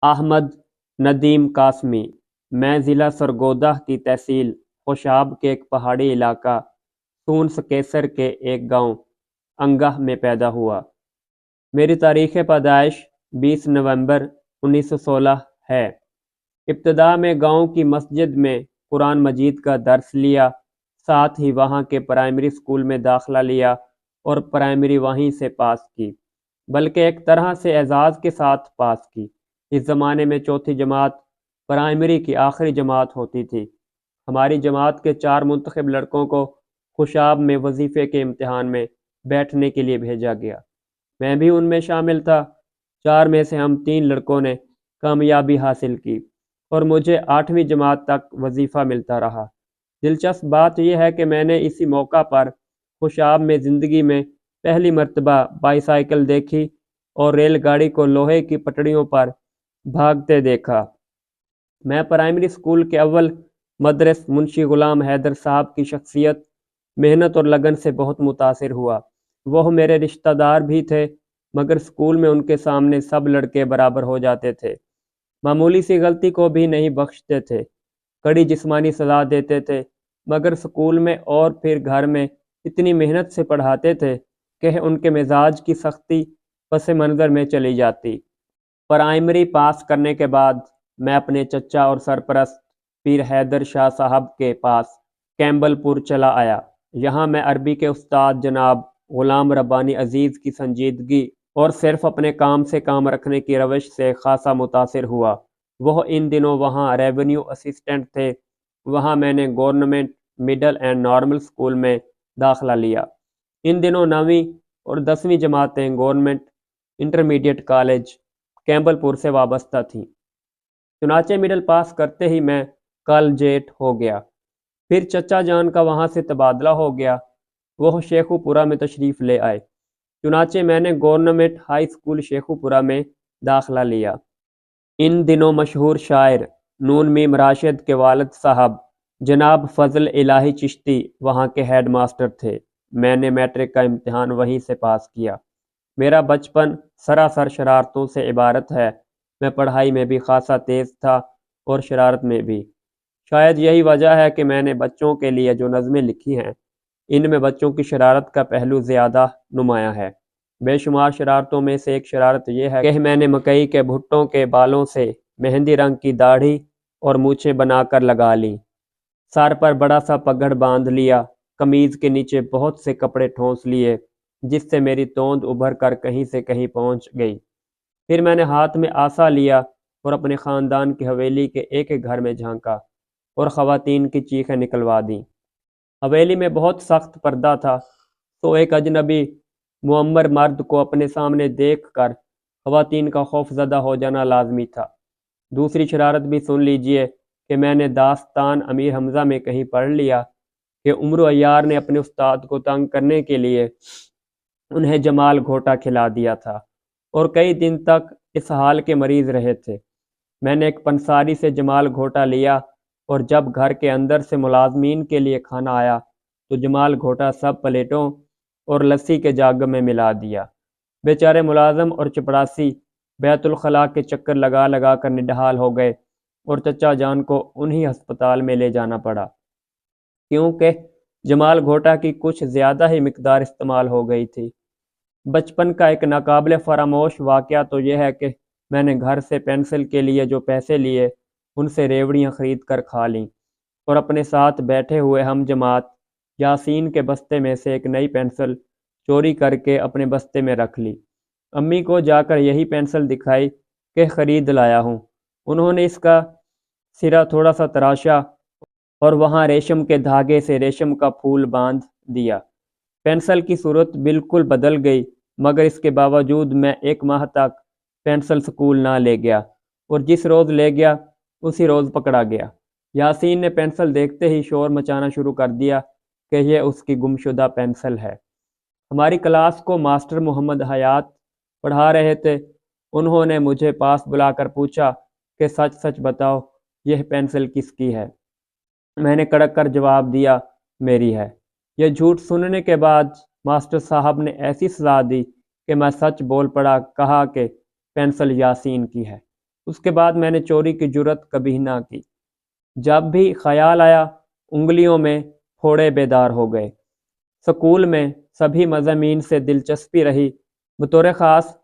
احمد ندیم قاسمی۔ میں ضلع سرگودہ کی تحصیل خوشاب کے ایک پہاڑی علاقہ سون سکیسر کے ایک گاؤں انگہ میں پیدا ہوا۔ میری تاریخ پیدائش 20 نومبر 1916 ہے۔ ابتدا میں گاؤں کی مسجد میں قرآن مجید کا درس لیا، ساتھ ہی وہاں کے پرائمری اسکول میں داخلہ لیا اور پرائمری وہیں سے پاس کی، بلکہ ایک طرح سے اعزاز کے ساتھ پاس کی۔ اس زمانے میں چوتھی جماعت پرائمری کی آخری جماعت ہوتی تھی۔ ہماری جماعت کے 4 منتخب لڑکوں کو خوشاب میں وظیفے کے امتحان میں بیٹھنے کے لیے بھیجا گیا۔ میں بھی ان میں شامل تھا۔ 4 میں سے ہم 3 لڑکوں نے کامیابی حاصل کی اور مجھے 8ویں جماعت تک وظیفہ ملتا رہا۔ دلچسپ بات یہ ہے کہ میں نے اسی موقع پر خوشاب میں زندگی میں پہلی مرتبہ بائی سائیکل دیکھی اور ریل گاڑی کو لوہے کی پٹڑیوں پر بھاگتے دیکھا۔ میں پرائمری اسکول کے اول مدرس منشی غلام حیدر صاحب کی شخصیت، محنت اور لگن سے بہت متاثر ہوا۔ وہ میرے رشتہ دار بھی تھے، مگر اسکول میں ان کے سامنے سب لڑکے برابر ہو جاتے تھے۔ معمولی سی غلطی کو بھی نہیں بخشتے تھے، کڑی جسمانی سزا دیتے تھے، مگر اسکول میں اور پھر گھر میں اتنی محنت سے پڑھاتے تھے کہ ان کے مزاج کی سختی پس منظر میں چلی جاتی۔ پرائمری پاس کرنے کے بعد میں اپنے چچا اور سرپرست پیر حیدر شاہ صاحب کے پاس کیمبل پور چلا آیا۔ یہاں میں عربی کے استاد جناب غلام ربانی عزیز کی سنجیدگی اور صرف اپنے کام سے کام رکھنے کی روش سے خاصا متاثر ہوا۔ وہ ان دنوں وہاں ریونیو اسسٹنٹ تھے۔ وہاں میں نے government middle and normal school میں داخلہ لیا۔ ان دنوں 9ویں اور 10ویں جماعتیں گورنمنٹ انٹرمیڈیٹ کالج کیمبل پور سے وابستہ تھیں۔ چنانچہ مڈل پاس کرتے ہی میں کالجیٹ ہو گیا۔ پھر چچا جان کا وہاں سے تبادلہ ہو گیا، وہ شیخو پورہ میں تشریف لے آئے۔ چنانچہ میں نے گورنمنٹ ہائی اسکول شیخو پورہ میں داخلہ لیا۔ ان دنوں مشہور شاعر نون میم راشد کے والد صاحب جناب فضل الہی چشتی وہاں کے ہیڈ ماسٹر تھے۔ میں نے میٹرک کا امتحان وہیں سے پاس کیا۔ میرا بچپن سراسر شرارتوں سے عبارت ہے۔ میں پڑھائی میں بھی خاصا تیز تھا اور شرارت میں بھی۔ شاید یہی وجہ ہے کہ میں نے بچوں کے لیے جو نظمیں لکھی ہیں، ان میں بچوں کی شرارت کا پہلو زیادہ نمایاں ہے۔ بے شمار شرارتوں میں سے ایک شرارت یہ ہے کہ میں نے مکئی کے بھٹوں کے بالوں سے مہندی رنگ کی داڑھی اور مونچھیں بنا کر لگا لیں، سر پر بڑا سا پگڑ باندھ لیا، قمیض کے نیچے بہت سے کپڑے ٹھونس لیے جس سے میری توند ابھر کر کہیں سے کہیں پہنچ گئی۔ پھر میں نے ہاتھ میں آسا لیا اور اپنے خاندان کی حویلی کے ایک ایک گھر میں جھانکا اور خواتین کی چیخیں نکلوا دیں۔ حویلی میں بہت سخت پردہ تھا، تو ایک اجنبی معمر مرد کو اپنے سامنے دیکھ کر خواتین کا خوف زدہ ہو جانا لازمی تھا۔ دوسری شرارت بھی سن لیجئے کہ میں نے داستان امیر حمزہ میں کہیں پڑھ لیا کہ عمرو عیار نے اپنے استاد کو تنگ کرنے کے لیے انہیں جمال گھوٹا کھلا دیا تھا اور کئی دن تک اس حال کے مریض رہے تھے۔ میں نے ایک پنساری سے جمال گھوٹا لیا اور جب گھر کے اندر سے ملازمین کے لیے کھانا آیا تو جمال گھوٹا سب پلیٹوں اور لسی کے جاگ میں ملا دیا۔ بیچارے ملازم اور چپڑاسی بیت الخلاء کے چکر لگا لگا کر نڈھال ہو گئے اور چچا جان کو انہی ہسپتال میں لے جانا پڑا، کیونکہ جمال گھوٹا کی کچھ زیادہ ہی مقدار استعمال ہو گئی تھی۔ بچپن کا ایک ناقابل فراموش واقعہ تو یہ ہے کہ میں نے گھر سے پینسل کے لیے جو پیسے لیے ان سے ریوڑیاں خرید کر کھا لیں اور اپنے ساتھ بیٹھے ہوئے ہم جماعت یاسین کے بستے میں سے ایک نئی پینسل چوری کر کے اپنے بستے میں رکھ لی۔ امی کو جا کر یہی پینسل دکھائی کہ خرید لایا ہوں۔ انہوں نے اس کا سرا تھوڑا سا تراشا اور وہاں ریشم کے دھاگے سے ریشم کا پھول باندھ دیا۔ پینسل کی صورت بالکل بدل گئی، مگر اس کے باوجود میں 1 ماہ تک پینسل سکول نہ لے گیا اور جس روز لے گیا اسی روز پکڑا گیا۔ یاسین نے پینسل دیکھتے ہی شور مچانا شروع کر دیا کہ یہ اس کی گمشدہ پینسل ہے۔ ہماری کلاس کو ماسٹر محمد حیات پڑھا رہے تھے۔ انہوں نے مجھے پاس بلا کر پوچھا کہ سچ سچ بتاؤ یہ پینسل کس کی ہے؟ میں نے کڑک کر جواب دیا میری ہے۔ یہ جھوٹ سننے کے بعد ماسٹر صاحب نے ایسی سزا دی کہ میں سچ بول پڑا، کہا کہ پینسل یاسین کی ہے۔ اس کے بعد میں نے چوری کی جرت کبھی نہ کی۔ جب بھی خیال آیا انگلیوں میں پھوڑے بیدار ہو گئے۔ سکول میں سبھی مضامین سے دلچسپی رہی، بطور خاص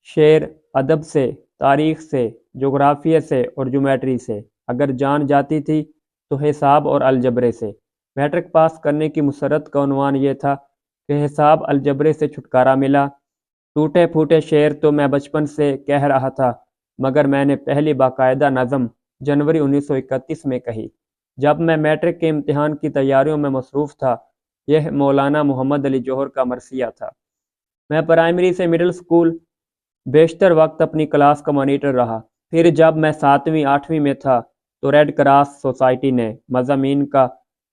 شعر ادب سے، تاریخ سے، جغرافیہ سے اور جیومیٹری سے۔ اگر جان جاتی تھی تو حساب اور الجبرے سے۔ میٹرک پاس کرنے کی مسرت کا عنوان یہ تھا کہ حساب الجبرے سے چھٹکارا ملا۔ ٹوٹے پھوٹے شعر تو میں بچپن سے کہہ رہا تھا، مگر میں نے پہلی باقاعدہ نظم جنوری 1931 میں کہی، جب میں میٹرک کے امتحان کی تیاریوں میں مصروف تھا۔ یہ مولانا محمد علی جوہر کا مرثیہ تھا۔ میں پرائمری سے مڈل سکول بیشتر وقت اپنی کلاس کا مانیٹر رہا۔ پھر جب میں 7ویں 8ویں میں تھا تو ریڈ کراس سوسائٹی نے مضامین کا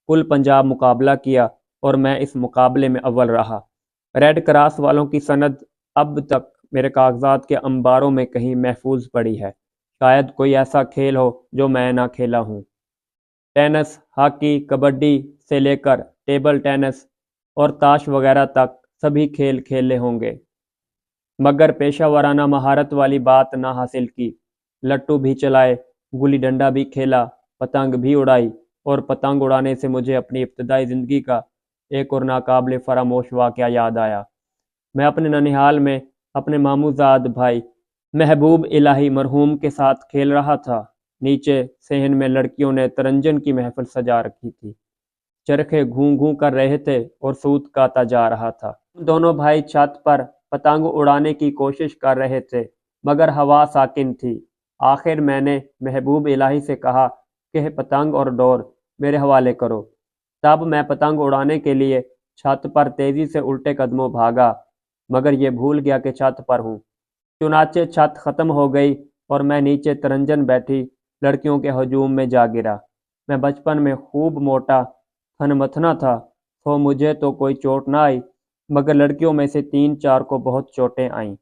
کل پنجاب مقابلہ کیا اور میں اس مقابلے میں اول رہا۔ ریڈ کراس والوں کی سند اب تک میرے کاغذات کے انباروں میں کہیں محفوظ پڑی ہے۔ شاید کوئی ایسا کھیل ہو جو میں نہ کھیلا ہوں۔ ٹینس، ہاکی، کبڈی سے لے کر ٹیبل ٹینس اور تاش وغیرہ تک سبھی کھیل کھیلے ہوں گے، مگر پیشہ ورانہ مہارت والی بات نہ حاصل کی۔ لٹو بھی چلائے، گلی ڈنڈا بھی کھیلا، پتنگ بھی اڑائی، اور پتنگ اڑانے سے مجھے اپنی ابتدائی زندگی کا ایک اور ناقابل فراموش واقعہ یاد آیا۔ میں اپنے ننیہال میں اپنے ماموں زاد بھائی محبوب الہی مرحوم کے ساتھ کھیل رہا تھا۔ نیچے صحن میں لڑکیوں نے ترنجن کی محفل سجا رکھی تھی۔ چرخے گھوں گھوں کر رہے تھے اور سوت کاتا جا رہا تھا۔ دونوں بھائی چھت پر پتنگ اڑانے کی کوشش کر رہے تھے، مگر ہوا ساکن تھی۔ آخر میں نے محبوب الہی سے کہا کہ پتنگ اور ڈور میرے حوالے کرو۔ تب میں پتنگ اڑانے کے لیے چھت پر تیزی سے الٹے قدموں بھاگا، مگر یہ بھول گیا کہ چھت پر ہوں۔ چنانچہ چھت ختم ہو گئی اور میں نیچے ترنجن بیٹھی لڑکیوں کے ہجوم میں جا گرا۔ میں بچپن میں خوب موٹا تھن متھنا تھا، تو مجھے تو کوئی چوٹ نہ آئی، مگر لڑکیوں میں سے 3 4 کو بہت چوٹیں آئیں۔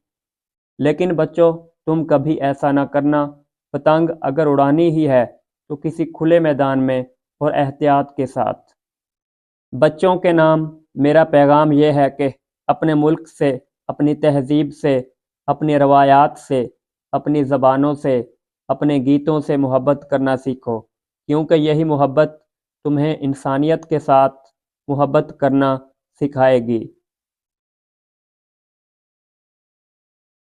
لیکن بچوں، تم کبھی ایسا نہ کرنا۔ پتنگ اگر اڑانی ہی ہے تو کسی کھلے میدان میں اور احتیاط کے ساتھ۔ بچوں کے نام میرا پیغام یہ ہے کہ اپنے ملک سے، اپنی تہذیب سے، اپنی روایات سے، اپنی زبانوں سے، اپنے گیتوں سے محبت کرنا سیکھو، کیونکہ یہی محبت تمہیں انسانیت کے ساتھ محبت کرنا سکھائے گی۔